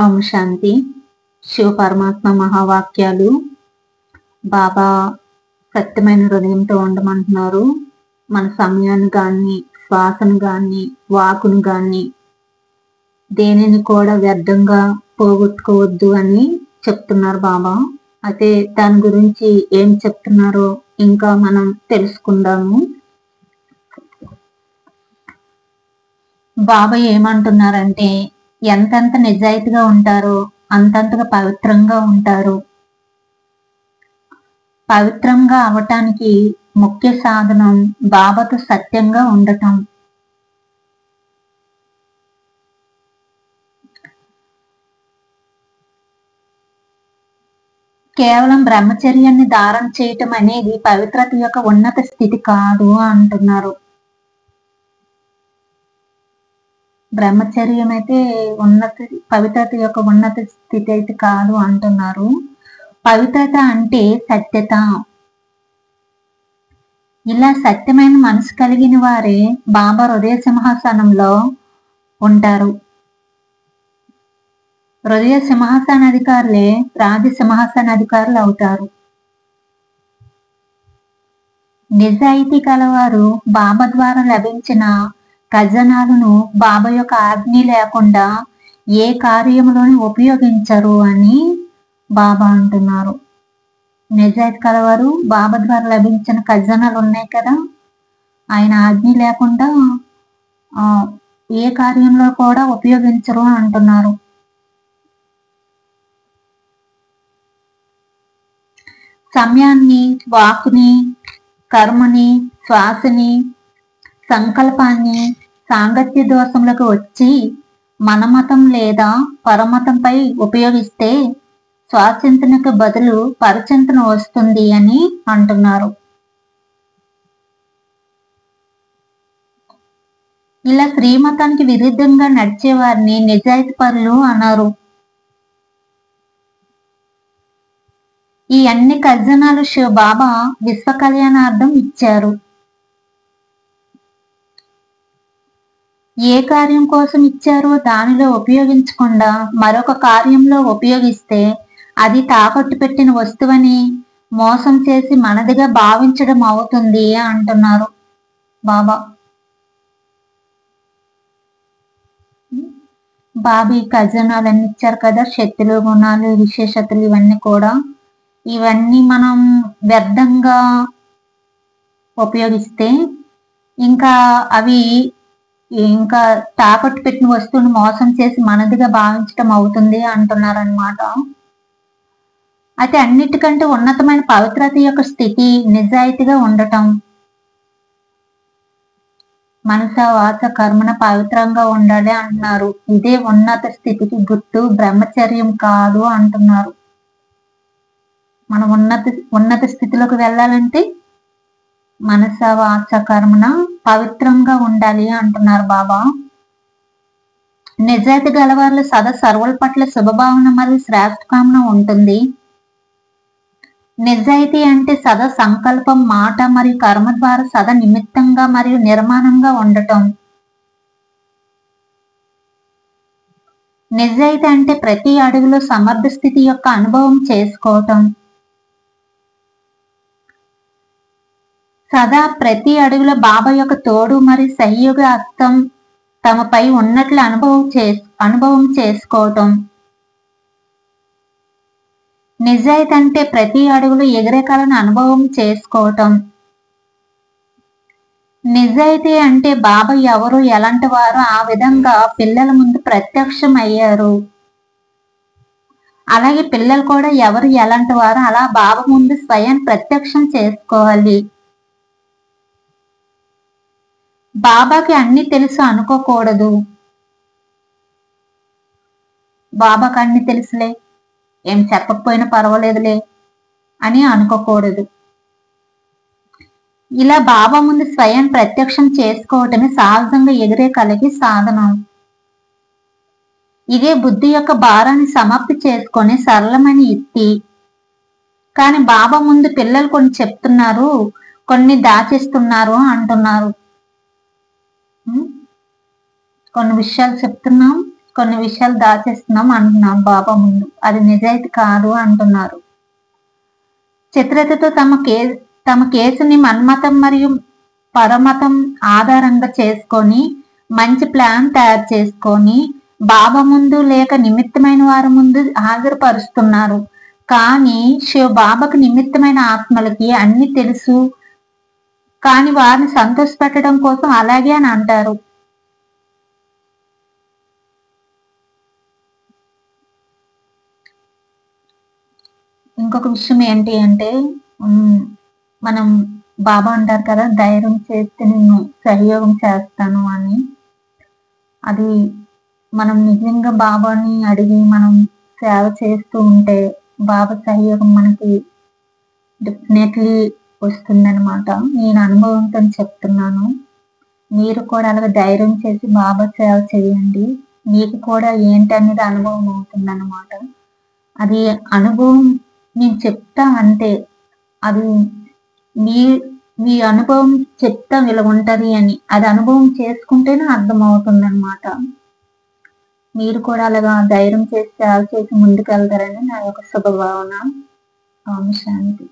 ఓం శాంతి. శివ పరమాత్మ మహావాక్యాలు. బాబా సత్యమైన హృదయంతో ఉండమంటున్నారు. మన సమయాన్ని కానీ, శ్వాసను కానీ, వాకును కానీ దేనిని కూడా వ్యర్థంగా పోగొట్టుకోవద్దు అని చెప్తున్నారు బాబా. అయితే దాని గురించి ఏం చెప్తున్నారో ఇంకా మనం తెలుసుకుందాము. బాబా ఏమంటున్నారంటే, ఎంతెంత నిజాయితీగా ఉంటారో అంతంతగా పవిత్రంగా ఉంటారు. పవిత్రంగా అవటానికి ముఖ్య సాధనం బాబాతో సత్యంగా ఉండటం. కేవలం బ్రహ్మచర్యాన్ని ధారణ చేయటం అనేది పవిత్రత యొక్క ఉన్నత స్థితి కాదు అంటున్నారు. బ్రహ్మచర్యం అయితే పవిత్రత యొక్క ఉన్నత స్థితి అయితే కాదు అంటున్నారు. పవిత్రత అంటే సత్యత. ఇలా సత్యమైన మనసు కలిగిన వారే బాబా హృదయ సింహాసనంలో ఉంటారు. హృదయ సింహాసనాధికారులే రాజ్య సింహాసనాధికారులు అవుతారు. నిజాయితీ కలవారు బాబా ద్వారా లభించిన ఖజనాలను బాబా యొక్క ఆజ్ఞ లేకుండా ఏ కార్యములోని ఉపయోగించరు అని బాబా అంటున్నారు. నిజాయితీ కలవారు బాబా ద్వారా లభించిన ఖజనాలు ఉన్నాయి కదా, ఆయన ఆజ్ఞ లేకుండా ఏ కార్యంలో కూడా ఉపయోగించరు అంటున్నారు. సమయాన్ని, వాకుని, కర్మని, శ్వాసని, సంకల్పాన్ని సాంగత్య దోషములకు వచ్చి మనమతం లేదా పరమతంపై ఉపయోగిస్తే స్వాచింతనకు బదులు పరచింతన వస్తుంది అని అంటున్నారు. ఇలా శ్రీమతానికి విరుద్ధంగా నడిచే వారిని నిజాయితీ పరులు అన్నారు. ఈ అన్ని ఖజనాలు శివ బాబా విశ్వ కళ్యాణార్థం ఇచ్చారు. ఏ కార్యం కోసం ఇచ్చారో దానిలో ఉపయోగించకుండా మరొక కార్యంలో ఉపయోగిస్తే అది తాకట్టు పెట్టిన వస్తువని మోసం చేసి మనదిగా భావించడం అవుతుంది అంటున్నారు బాబా. బాబా ఈ ఖజనాలన్నీ ఇచ్చారు కదా, శక్తులు, గుణాలు, విశేషతలు, ఇవన్నీ కూడా. ఇవన్నీ మనం వ్యర్థంగా ఉపయోగిస్తే ఇంకా అవి ఇంకా తాకట్టు పెట్టిన వస్తువును మోసం చేసి మనదిగా భావించటం అవుతుంది అంటున్నారనమాట. అయితే అన్నిటికంటే ఉన్నతమైన పవిత్రత యొక్క స్థితి నిజాయితీగా ఉండటం. మనస, వాచ, కర్మన పవిత్రంగా ఉండాలి అంటున్నారు. ఇదే ఉన్నత స్థితికి గుర్తు, బ్రహ్మచర్యం కాదు అంటున్నారు. మనం ఉన్నత స్థితిలోకి వెళ్ళాలంటే మనస, వాచ, కర్మన పవిత్రంగా ఉండాలి అంటున్నారు బాబా. నిజాయితీ గలవారిలో సదా సర్వుల పట్ల శుభభావన మరియు శ్రేష్ఠ కామన ఉంటుంది. నిజాయితీ అంటే సదా సంకల్పం, మాట మరియు కర్మ ద్వారా సదా నిమిత్తంగా మరియు నిర్మాణంగా ఉండటం. నిజాయితీ అంటే ప్రతి అడుగులో సమర్థ స్థితి యొక్క అనుభవం చేసుకోవటం. సదా ప్రతి అడుగులో బాబా యొక్క తోడు మరియు సహయోగ హస్తం తమపై ఉన్నట్లు అనుభవం చేసుకోవటం. నిజాయితీ అంటే ప్రతి అడుగులో ఎగిరే కళను అనుభవం చేసుకోవటం. నిజాయితీ అంటే బాబా ఎవరు, ఎలాంటి వారు ఆ విధంగా పిల్లల ముందు ప్రత్యక్షం అయ్యారు. అలాగే పిల్లలు కూడా ఎవరు, ఎలాంటి వారు అలా బాబా ముందు స్వయం ప్రత్యక్షం చేసుకోవాలి. బాబాకి అన్ని తెలుసు అనుకోకూడదు. బాబాకి అన్ని తెలుసులే, ఏం చెప్పకపోయినా పర్వాలేదులే అని అనుకోకూడదు. ఇలా బాబా ముందు స్వయం ప్రత్యక్షం చేసుకోవటమే సహజంగా ఎగిరే కలకి సాధనం. ఇదే బుద్ధి యొక్క భారాన్ని సమాప్తి చేసుకొని సరళమైన యుక్తి. కానీ బాబా ముందు పిల్లలు కొన్ని చెప్తున్నారు, కొన్ని దాచేస్తున్నారు అంటున్నారు. కొన్ని విషయాలు చెప్తున్నాం, కొన్ని విషయాలు దాచేస్తున్నాం అంటున్నాం బాబా ముందు, అది నిజాయితీ కాదు అంటున్నారు. చిత్రతతో తమ కేసుని మన్మతం మరియు పరమతం ఆధారంగా చేసుకొని మంచి ప్లాన్ తయారు చేసుకొని బాబా ముందు లేక నిమిత్తమైన వారి ముందు హాజరుపరుస్తున్నారు. కానీ శివ బాబాకు నిమిత్తమైన ఆత్మలకి అన్ని తెలుసు, కానీ వారిని సంతోషపెట్టడం కోసం అలాగే అని అంటారు. ఇంకొక విషయం ఏంటి అంటే మనం బాబా అంటారు కదా, ధైర్యం చేస్తే నేను సహయోగం చేస్తాను అని. అది మనం నిజంగా బాబాని అడిగి మనం సేవ చేస్తూ ఉంటే బాబా సహయోగం మనకి డెఫినెట్లీ వస్తుందన్నమాట. నేను అనుభవంతో చెప్తున్నాను. మీరు కూడా అలాగే ధైర్యం చేసి బాబా సేవ చేయండి. మీకు కూడా ఏంటనేది అనుభవం అవుతుందన్నమాట. అది అనుభవం నేను చెప్తా అంతే, అది మీ మీ అనుభవం చెప్తా ఇలా ఉంటది అని, అది అనుభవం చేసుకుంటేనే అర్థం అవుతుందన్నమాట. మీరు కూడా అలాగా ధైర్యం చేసి సేవ చేసి ముందుకు వెళ్తారని నా యొక్క శుభభావన. శాంతి.